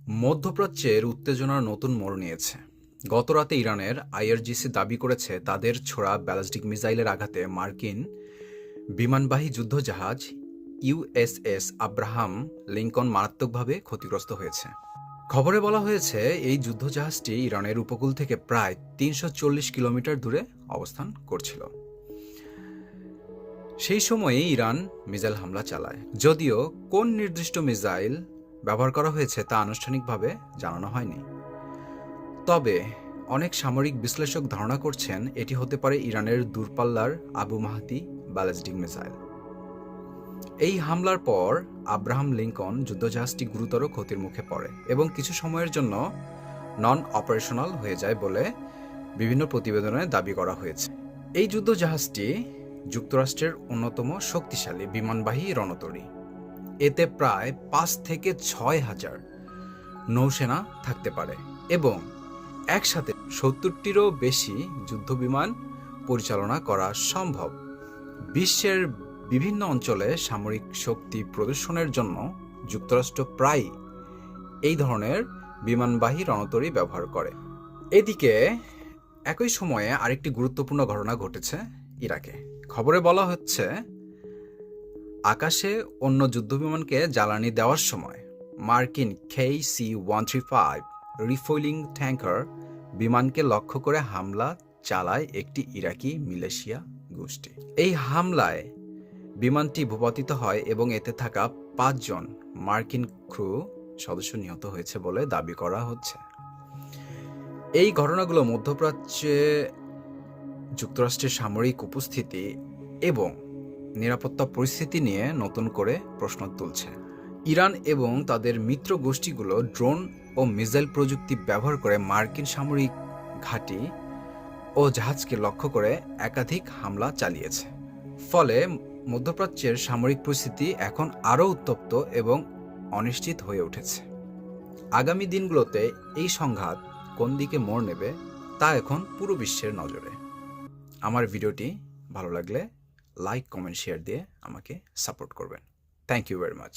মধ্যপ্রাচ্যের উত্তেজনার নতুন মোড় নিয়েছে। গতরাতে ইরানের আইআরজিসি দাবি করেছে তাদের ছোড়া ব্যালিস্টিক মিসাইলের আঘাতে মার্কিন বিমানবাহী যুদ্ধজাহাজ ইউএসএস আব্রাহাম লিঙ্কন মারাত্মকভাবে ক্ষতিগ্রস্ত হয়েছে। খবরে বলা হয়েছে এই যুদ্ধজাহাজটি ইরানের উপকূল থেকে প্রায় ৩৪০ কিলোমিটার দূরে অবস্থান করছিল। সেই সময়ে ইরান মিসাইল হামলা চালায়, যদিও কোন নির্দিষ্ট মিসাইল ব্যবহার করা হয়েছে তা আনুষ্ঠানিকভাবে জানানো হয়নি। তবে অনেক সামরিক বিশ্লেষক ধারণা করছেন এটি হতে পারে ইরানের দূরপাল্লার আবু মাহদি ব্যালিস্টিক মিসাইল। এই হামলার পর আব্রাহাম লিঙ্কন যুদ্ধজাহাজটি গুরুতর ক্ষতির মুখে পড়ে এবং কিছু সময়ের জন্য নন অপারেশনাল হয়ে যায় বলে বিভিন্ন প্রতিবেদনে দাবি করা হয়েছে। এই যুদ্ধজাহাজটি যুক্তরাষ্ট্রের অন্যতম শক্তিশালী বিমানবাহী রণতরী। এতে প্রায় ৫ থেকে ৬ হাজার নৌসেনা থাকতে পারে এবং একসাথে ৭০টিরও বেশি যুদ্ধবিমান পরিচালনা করা সম্ভব। বিশ্বের বিভিন্ন অঞ্চলে সামরিক শক্তি প্রদর্শনের জন্য যুক্তরাষ্ট্র প্রায়ই এই ধরনের বিমানবাহী রণতরী ব্যবহার করে। এদিকে একই সময়ে আরেকটি গুরুত্বপূর্ণ ঘটনা ঘটেছে ইরাকে। খবরে বলা হচ্ছে আকাশে অন্য যুদ্ধবিমানকে জ্বালানি দেওয়ার সময় মার্কিন KC-135 রিফুয়েলিং ট্যাঙ্কার বিমানকে লক্ষ্য করে হামলা চালায় একটি ইরাকি মিলিশিয়া গোষ্ঠী। এই হামলায় বিমানটি ভূপাতিত হয় এবং এতে থাকা ৫ জন মার্কিন ক্রু সদস্য নিহত হয়েছে বলে দাবি করা হচ্ছে। এই ঘটনাগুলো মধ্যপ্রাচ্যে যুক্তরাষ্ট্রের সামরিক উপস্থিতি এবং নিরাপত্তা পরিস্থিতি নিয়ে নতুন করে প্রশ্ন তুলছে। ইরান এবং তাদের মিত্র গোষ্ঠীগুলো ড্রোন ও মিসাইল প্রযুক্তি ব্যবহার করে মার্কিন সামরিক ঘাঁটি ও জাহাজকে লক্ষ্য করে একাধিক হামলা চালিয়েছে। ফলে মধ্যপ্রাচ্যের সামরিক পরিস্থিতি এখন আরও উত্তপ্ত এবং অনিশ্চিত হয়ে উঠেছে। আগামী দিনগুলোতে এই সংঘাত কোন দিকে মোড় নেবে তা এখন পুরো বিশ্বের নজরে। আমার ভিডিওটি ভালো লাগলে লাইক, কমেন্ট, শেয়ার দিয়ে আমাকে সাপোর্ট করবেন। Thank you very much.